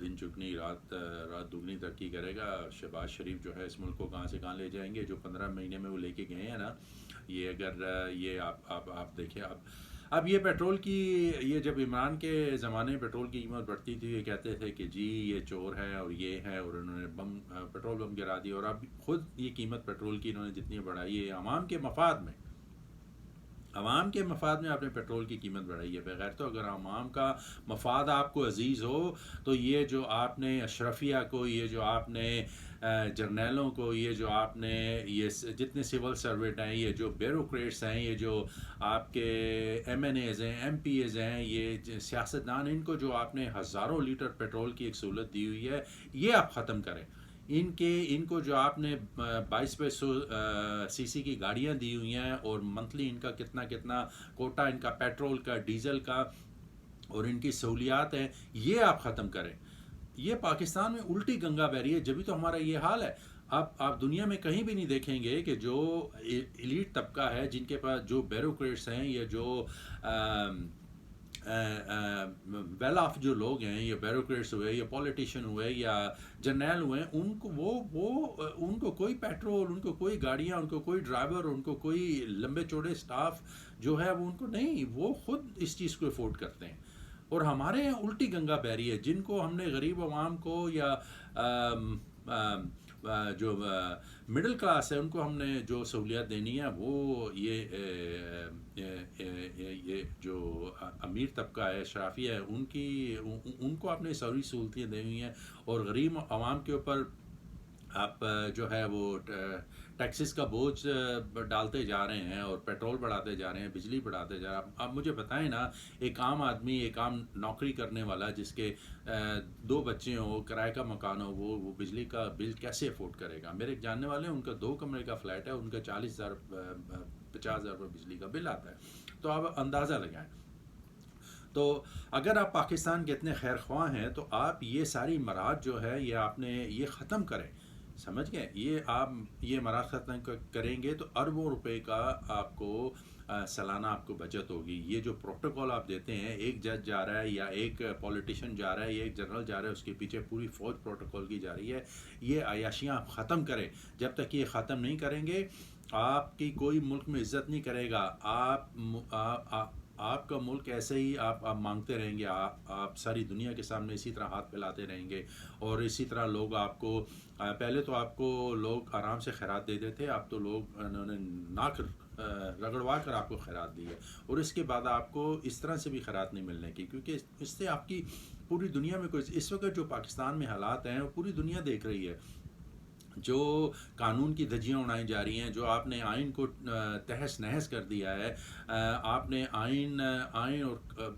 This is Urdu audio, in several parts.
دن چگنی رات دگنی ترقی کرے گا. شہباز شریف جو ہے اس ملک کو کہاں سے کہاں لے جائیں گے. جو 15 مہینے میں وہ لے کے گئے ہیں نا, یہ اگر یہ آپ دیکھیں. اب یہ پیٹرول کی, یہ جب عمران کے زمانے پیٹرول کی قیمت بڑھتی تھی, یہ کہتے تھے کہ جی یہ چور ہے اور یہ ہے, اور انہوں نے پیٹرول بم گرا دی. اور اب خود یہ قیمت پیٹرول کی انہوں نے جتنی بڑھائی ہے عوام کے مفاد میں, عوام کے مفاد میں آپ نے پیٹرول کی قیمت بڑھائی ہے. بغیر تو اگر عوام کا مفاد آپ کو عزیز ہو تو یہ جو آپ نے اشرفیہ کو, یہ جو آپ نے جرنیلوں کو, یہ جو آپ نے یہ جتنے سول سروینٹ ہیں, یہ جو بیوروکریٹس ہیں, یہ جو آپ کے ایم این ایز ہیں, ایم پی ایز ہیں, یہ سیاستدان, ان کو جو آپ نے ہزاروں لیٹر پیٹرول کی ایک سہولت دی ہوئی ہے, یہ آپ ختم کریں. ان کو جو آپ نے 2200 سی سی کی گاڑیاں دی ہوئی ہیں, اور منتھلی ان کا کتنا کوٹا ان کا پیٹرول کا, ڈیزل کا, اور ان کی سہولیات ہیں, یہ آپ ختم کریں. یہ پاکستان میں الٹی گنگا بہ رہی ہے, جبھی تو ہمارا یہ حال ہے. آپ دنیا میں کہیں بھی نہیں دیکھیں گے کہ جو ایلیٹ طبقہ ہے, جن کے پاس جو بیوروکریٹس ہیں, یا جو ویل آف جو لوگ ہیں, یا بیوروکریٹس ہوئے, یا پولیٹیشین ہوئے, یا جرنیل ہوئے, ان کو ان کو کوئی پیٹرول, ان کو کوئی گاڑیاں, ان کو کوئی ڈرائیور, ان کو کوئی لمبے چوڑے سٹاف جو ہے وہ ان کو نہیں, وہ خود اس چیز کو افورڈ کرتے ہیں. اور ہمارے یہاں الٹی گنگا بہ رہی ہے. جن کو ہم نے غریب عوام کو, یا جو مڈل کلاس ہے, ان کو ہم نے جو سہولیات دینی ہے, وہ یہ جو امیر طبقہ ہے, اشرافیہ ہے, ان کو آپ نے ساری سہولتیں دی ہوئی ہیں. اور غریب عوام کے اوپر آپ جو ہے وہ ٹیکسز کا بوجھ ڈالتے جا رہے ہیں, اور پیٹرول بڑھاتے جا رہے ہیں, بجلی بڑھاتے جا رہے ہیں. اب مجھے بتائیں نا, ایک عام آدمی, ایک عام نوکری کرنے والا, جس کے 2 بچے ہوں, کرائے کا مکان ہو, وہ بجلی کا بل کیسے افورڈ کرے گا؟ میرے ایک جاننے والے ہیں, ان کا 2 کمرے کا فلیٹ ہے, ان کا 50,000 روپے بجلی کا بل آتا ہے. تو آپ اندازہ لگائیں. تو اگر آپ پاکستان کے اتنے خیر خواہ ہیں, تو آپ یہ ساری مراد جو ہے, یہ آپ نے یہ ختم کریں. سمجھ گئے؟ یہ آپ یہ مراد ختم کریں گے تو اربوں روپے کا آپ کو سالانہ آپ کو بچت ہوگی. یہ جو پروٹوکول آپ دیتے ہیں, ایک جج جا رہا ہے, یا ایک پولیٹیشین جا رہا ہے, یا ایک جنرل جا رہا ہے, اس کے پیچھے پوری فوج پروٹوکول کی جا رہی ہے, یہ عیاشیاں آپ ختم کریں. جب تک یہ ختم نہیں کریں گے, آپ کی کوئی ملک میں عزت نہیں کرے گا. آپ کا ملک ایسے ہی آپ مانگتے رہیں گے. آپ ساری دنیا کے سامنے اسی طرح ہاتھ پھیلاتے رہیں گے, اور اسی طرح لوگ آپ کو, پہلے تو آپ کو لوگ آرام سے خیرات دیتے تھے, اب تو لوگ انہوں نے ناک رگڑوا کر آپ کو خیرات دی ہے. اور اس کے بعد آپ کو اس طرح سے بھی خیرات نہیں ملنے کی, کیونکہ اس سے آپ کی پوری دنیا میں کوئی, اس وقت جو پاکستان میں حالات ہیں وہ پوری دنیا دیکھ رہی ہے. جو قانون کی دھجیاں اڑائی جا رہی ہیں, جو آپ نے آئین کو تہس نہس کر دیا ہے, آپ نے آئین اور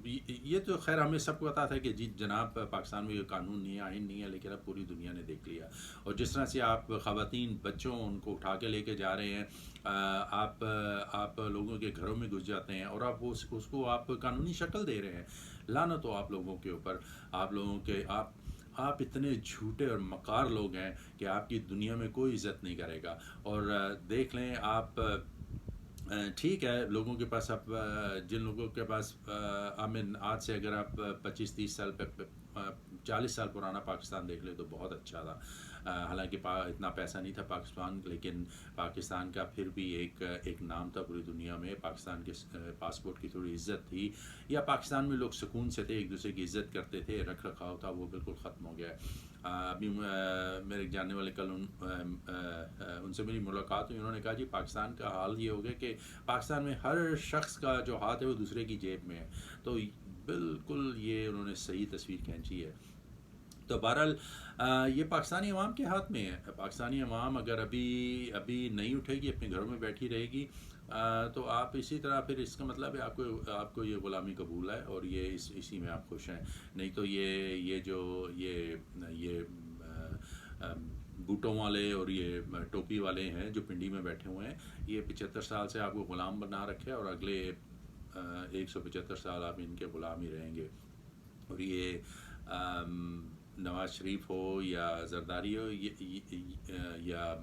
یہ تو خیر ہمیں سب کو پتا تھا کہ جی جناب پاکستان میں یہ قانون نہیں ہے, آئین نہیں ہے, لیکن اب پوری دنیا نے دیکھ لیا. اور جس طرح سے آپ خواتین, بچوں, ان کو اٹھا کے لے کے جا رہے ہیں, آپ لوگوں کے گھروں میں گھس جاتے ہیں, اور آپ اس کو آپ قانونی شکل دے رہے ہیں. لعنت ہو آپ لوگوں کے اوپر. آپ اتنے جھوٹے اور مکار لوگ ہیں کہ آپ کی دنیا میں کوئی عزت نہیں کرے گا. اور دیکھ لیں آپ, ٹھیک ہے لوگوں کے پاس, اب جن لوگوں کے پاس آج سے اگر آپ 25-30 سال 40 سال پرانا پاکستان دیکھ لیں تو بہت اچھا تھا. حالانکہ اتنا پیسہ نہیں تھا پاکستان, لیکن پاکستان کا پھر بھی ایک نام تھا پوری دنیا میں. پاکستان کے پاسپورٹ کی تھوڑی عزت تھی, یا پاکستان میں لوگ سکون سے تھے, ایک دوسرے کی عزت کرتے تھے, رکھ رکھاؤ تھا, وہ بالکل ختم ہو گیا ہے. ابھی میرے جاننے والے کل ان سے میری ملاقات ہوئی, انہوں نے کہا جی پاکستان کا حال یہ ہو گیا کہ پاکستان میں ہر شخص کا جو ہاتھ ہے وہ دوسرے کی جیب میں ہے. تو بالکل یہ انہوں نے صحیح تصویر کھینچی ہے. تو بہرحال یہ پاکستانی عوام کے ہاتھ میں ہے. پاکستانی عوام اگر ابھی نہیں اٹھے گی, اپنے گھروں میں بیٹھی رہے گی, تو آپ اسی طرح, پھر اس کا مطلب ہے آپ کو یہ غلامی قبول ہے, اور یہ اسی میں آپ خوش ہیں. نہیں تو یہ جو بوٹوں والے اور یہ ٹوپی والے ہیں جو پنڈی میں بیٹھے ہوئے ہیں, یہ 75 سال سے آپ کو غلام بنا رکھے, اور اگلے 175 سال آپ ان کے غلام ہی رہیں گے. اور یہ نواز شریف ہو, یا زرداری ہو, یا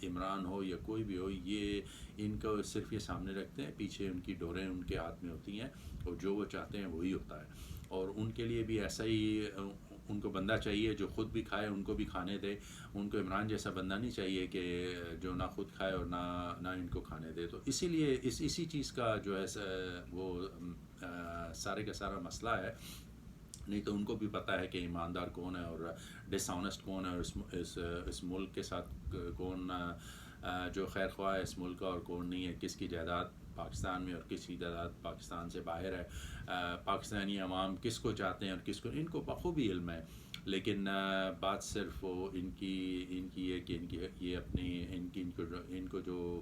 عمران ہو, یا کوئی بھی ہو, یہ ان کو صرف یہ سامنے رکھتے ہیں, پیچھے ان کی ڈوریں ان کے ہاتھ میں ہوتی ہیں, اور جو وہ چاہتے ہیں وہی ہوتا ہے. اور ان کے لیے بھی ایسا ہی ان کو بندہ چاہیے جو خود بھی کھائے ان کو بھی کھانے دے. ان کو عمران جیسا بندہ نہیں چاہیے کہ جو نہ خود کھائے اور نہ ان کو کھانے دے. تو اسی لیے اسی چیز کا جو ہے وہ سارے کا سارا مسئلہ ہے. نہیں تو ان کو بھی پتہ ہے کہ ایماندار کون ہے اور ڈس آنیسٹ کون ہے، اور اس ملک کے ساتھ کون جو خیر خواہ ہے اس ملک کا اور کون نہیں ہے، کس کی جائیداد پاکستان میں اور کس کی جائیداد پاکستان سے باہر ہے. پاکستانی عوام کس کو چاہتے ہیں اور کس کو، ان کو بخوبی علم ہے. لیکن بات صرف وہ ان کی ہے کہ یہ اپنی ان کو جو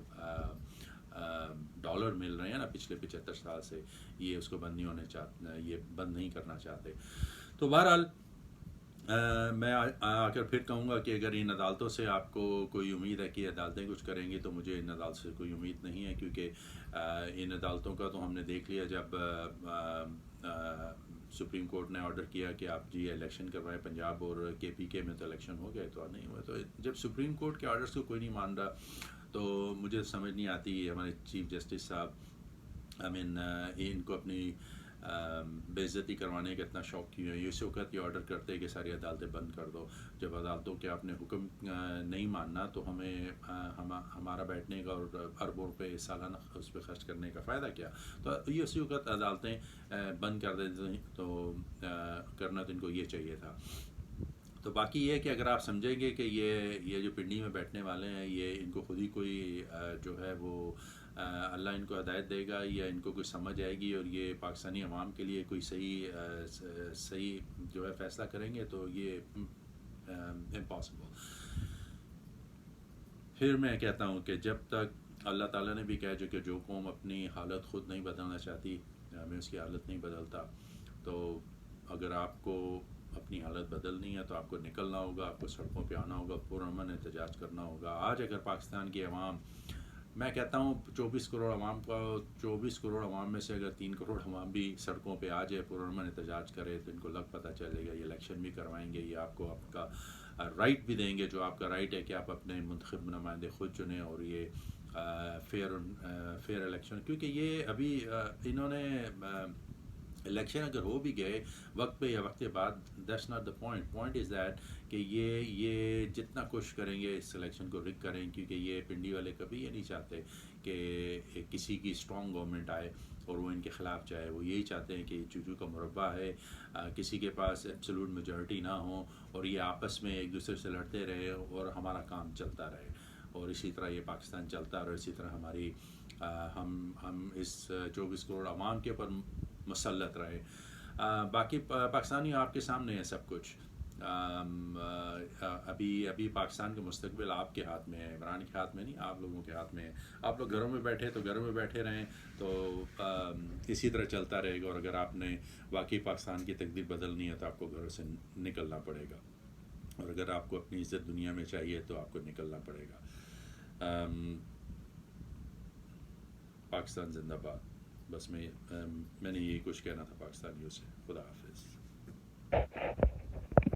ڈالر مل رہے ہیں نا پچھلے 75 سال سے، یہ اس کو بند نہیں ہونے چاہتے، یہ بند نہیں کرنا چاہتے. تو بہرحال میں آ کر پھر کہوں گا کہ اگر ان عدالتوں سے آپ کو کوئی امید ہے کہ عدالتیں کچھ کریں گی، تو مجھے ان عدالتوں سے کوئی امید نہیں ہے. کیونکہ ان عدالتوں کا تو ہم نے دیکھ لیا جب سپریم کورٹ نے آرڈر کیا کہ آپ جی الیکشن کروائیں پنجاب اور KPK میں، تو الیکشن ہو گئے تو نہیں ہوئے. تو جب سپریم کورٹ کے آرڈرس کو کوئی نہیں مان رہا تو مجھے سمجھ نہیں آتی ہمارے چیف جسٹس صاحب ان کو اپنی بے عزتی کروانے کا اتنا شوق کیوں ہے. یہ اس وقت یہ آرڈر کرتے کہ ساری عدالتیں بند کر دو. جب عدالتوں کے آپ نے حکم نہیں ماننا تو ہمیں ہمارا بیٹھنے کا اور اربوں روپے سالانہ اس پہ خرچ کرنے کا فائدہ کیا. تو یہ اسی وقت عدالتیں بند کر دیتے تو کرنا تو ان کو یہ چاہیے تھا. تو باقی یہ ہے کہ اگر آپ سمجھیں گے کہ یہ جو پنڈی میں بیٹھنے والے ہیں یہ ان کو خود ہی کوئی جو ہے وہ اللہ ان کو ہدایت دے گا یا ان کو کوئی سمجھ آئے گی اور یہ پاکستانی عوام کے لیے کوئی صحیح جو ہے فیصلہ کریں گے، تو یہ امپاسبل. پھر میں کہتا ہوں کہ جب تک اللہ تعالیٰ نے بھی کہا کہ جو قوم اپنی حالت خود نہیں بدلنا چاہتی میں اس کی حالت نہیں بدلتا. تو اگر آپ کو اپنی حالت بدلنی ہے تو آپ کو نکلنا ہوگا، آپ کو سڑکوں پہ آنا ہوگا، پرامن احتجاج کرنا ہوگا. آج اگر پاکستان کی عوام، میں کہتا ہوں 24 کروڑ عوام میں سے اگر 3 کروڑ عوام بھی سڑکوں پہ آ جائے، پرامن احتجاج کرے، تو ان کو پتہ چلے گا یہ الیکشن بھی کروائیں گے، یہ آپ کو آپ کا رائٹ بھی دیں گے، جو آپ کا رائٹ ہے کہ آپ اپنے منتخب نمائندے خود چنیں اور یہ فیئر الیکشن. کیونکہ یہ ابھی انہوں نے الیکشن اگر ہو بھی گئے وقت پہ یا وقت کے بعد، that's not the point is that کہ یہ جتنا کوشش کریں گے اس الیکشن کو رگ کریں. کیونکہ یہ پنڈی والے کبھی یہ نہیں چاہتے کہ کسی کی اسٹرانگ گورنمنٹ آئے اور وہ ان کے خلاف جائے. وہ یہی چاہتے ہیں کہ چوچو کا مربع ہے، کسی کے پاس ایبسولوٹ میجورٹی نہ ہو اور یہ آپس میں ایک دوسرے سے لڑتے رہے اور ہمارا کام چلتا رہے اور اسی طرح یہ پاکستان چلتا رہے. اسی طرح ہماری ہم اس 24 کروڑ عوام کے اوپر مسلط رہے. باقی پاکستانی آپ کے سامنے ہے سب کچھ. ابھی پاکستان کا مستقبل آپ کے ہاتھ میں ہے، عمران کے ہاتھ میں نہیں، آپ لوگوں کے ہاتھ میں ہے. آپ لوگ گھروں میں بیٹھے تو گھروں میں بیٹھے رہیں تو اسی طرح چلتا رہے گا. اور اگر آپ نے واقعی پاکستان کی تقدیر بدلنی ہے تو آپ کو گھروں سے نکلنا پڑے گا. اور اگر آپ کو اپنی عزت دنیا میں چاہیے تو آپ کو نکلنا پڑے گا. پاکستان زندہ باد. بس میں نے یہی کچھ کہنا تھا پاکستانیوں سے. خدا حافظ.